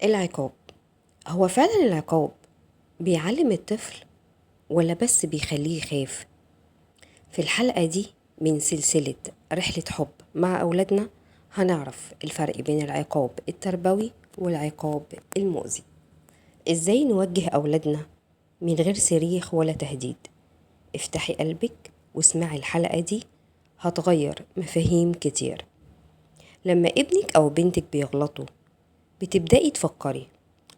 العقاب. هو فعلا العقاب بيعلم الطفل ولا بس بيخليه يخاف؟ في الحلقة دي من سلسلة رحلة حب مع أولادنا هنعرف الفرق بين العقاب التربوي والعقاب المؤذي. إزاي نوجه أولادنا من غير صريخ ولا تهديد. افتحي قلبك واسمعي الحلقة دي، هتغير مفاهيم كتير. لما ابنك أو بنتك بيغلطوا بتبدأي تفكري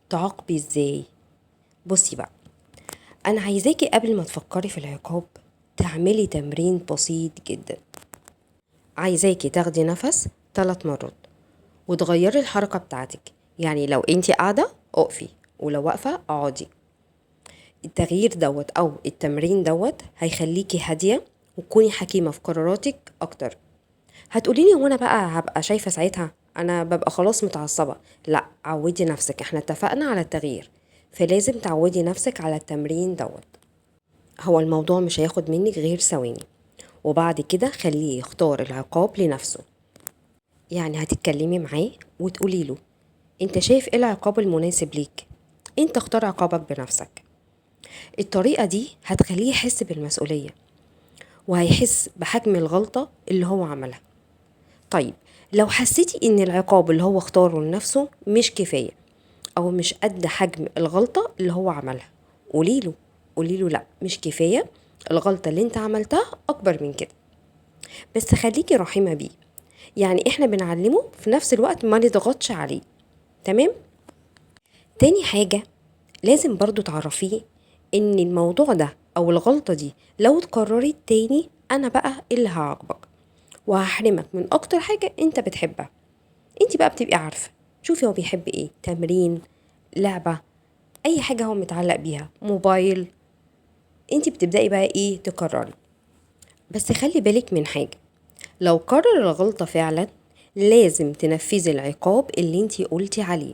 تعاقبي ازاي. بصي بقى، انا عايزاكي قبل ما تفكري في العقاب تعملي تمرين بسيط جدا. عايزاكي تاخدي نفس 3 مرات وتغيري الحركة بتاعتك. يعني لو انتي قاعدة اقفي، ولو واقفة اقعدي. التغيير دوت او التمرين دوت هيخليكي هادية وتكوني حكيمة في قراراتك اكتر. هتقوليلي هو انا بقى هبقى شايفة ساعتها انا ببقى خلاص متعصبة؟ لا، عودي نفسك، احنا اتفقنا على التغيير، فلازم تعودي نفسك على التمرين دوت. هو الموضوع مش هياخد منك غير ثواني، وبعد كده خليه يختار العقاب لنفسه. يعني هتتكلمي معاه وتقولي له انت شايف ايه العقاب المناسب ليك، انت اختار عقابك بنفسك. الطريقة دي هتخليه يحس بالمسؤولية وهيحس بحجم الغلطة اللي هو عملها. طيب، لو حسيتي ان العقاب اللي هو اختاره لنفسه مش كفاية او مش قد حجم الغلطة اللي هو عملها، قوليله لا مش كفاية، الغلطة اللي انت عملتها اكبر من كده. بس خليكي رحيمة بيه، يعني احنا بنعلمه في نفس الوقت ما نضغطش عليه. تمام. تاني حاجة لازم برضو تعرفيه ان الموضوع ده او الغلطة دي لو اتكررت تاني انا بقى اللي هعاقبك وهحرمك من اكتر حاجة انت بتحبها. انت بقى بتبقي عارفة، شوفي هو بيحب ايه، تمرين، لعبة، اي حاجة هو متعلق بيها، موبايل، انت بتبدأي بقى ايه تكرري. بس خلي بالك من حاجة، لو قرر الغلطة فعلا لازم تنفذي العقاب اللي انتي قلتي عليه.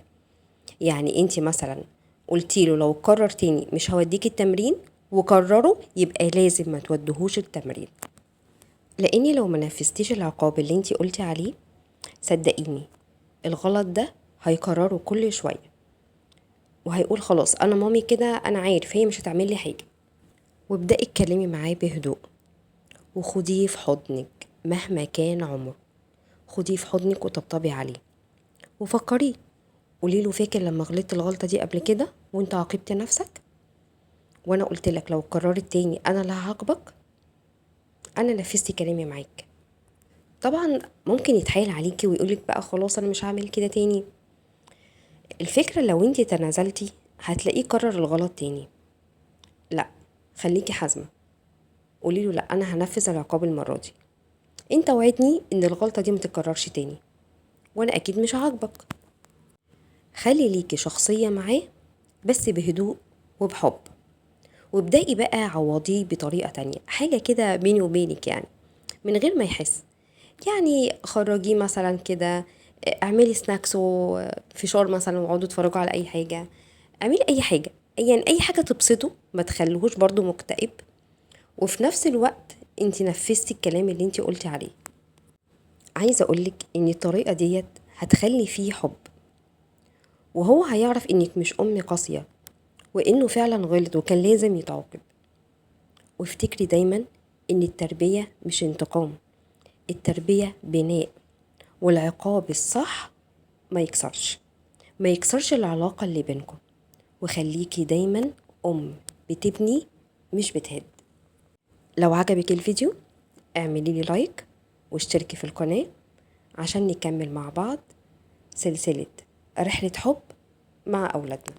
يعني انتي مثلا قلتي له لو قرر تاني مش هوديك التمرين، وقرره يبقى لازم ما تودهوش التمرين. لاني لو ما نفذتيش العقاب اللي انتي قلتي عليه، صدقيني الغلط ده هيكرره كل شوية وهيقول خلاص انا مامي كده، انا عارف هي مش هتعمل لي حاجة. وابدأي اتكلمي معاه بهدوء وخديه في حضنك مهما كان عمره. خديه في حضنك وطبطبي عليه وفكريه، قوليله فاكر لما غلطت الغلطة دي قبل كده وانت عاقبت نفسك، وانا قلت لك لو قررت تاني انا اللي هعاقبك. انا نفذت كلامي معاك. طبعا ممكن يتحايل عليكي ويقولك بقى خلاص انا مش هعمل كده تاني. الفكرة لو انت تنازلتي هتلاقيه قرر الغلط تاني. لا، خليكي حازمة، قوليله لا انا هنفذ العقاب المرة دي، انت وعدني ان الغلطة دي متكررش تاني وانا اكيد مش هعاقبك. خلي ليكي شخصية معاه بس بهدوء وبحب، وابدأي بقى عوضيه بطريقة تانية، حاجة كده بيني وبينك يعني من غير ما يحس. يعني خرجيه مثلا كده، اعملي سناكس وفشار مثلا وقعدوا اتفرجوا على اي حاجة، اعملي اي حاجة، يعني اي حاجة تبسطه ما تخليهوش برضو مكتئب، وفي نفس الوقت انتي نفذتي الكلام اللي انتي قلتي عليه. عايزة اقولك ان الطريقة ديت هتخلي فيه حب، وهو هيعرف انك مش ام قاسية وانه فعلا غلط وكان لازم يتعاقب. وافتكري دايما ان التربية مش انتقام، التربية بناء، والعقاب الصح ما يكسرش العلاقة اللي بينكم. وخليكي دايما ام بتبني مش بتهد. لو عجبك الفيديو اعملي لي لايك واشتركي في القناة عشان نكمل مع بعض سلسلة رحلة حب مع أولادنا.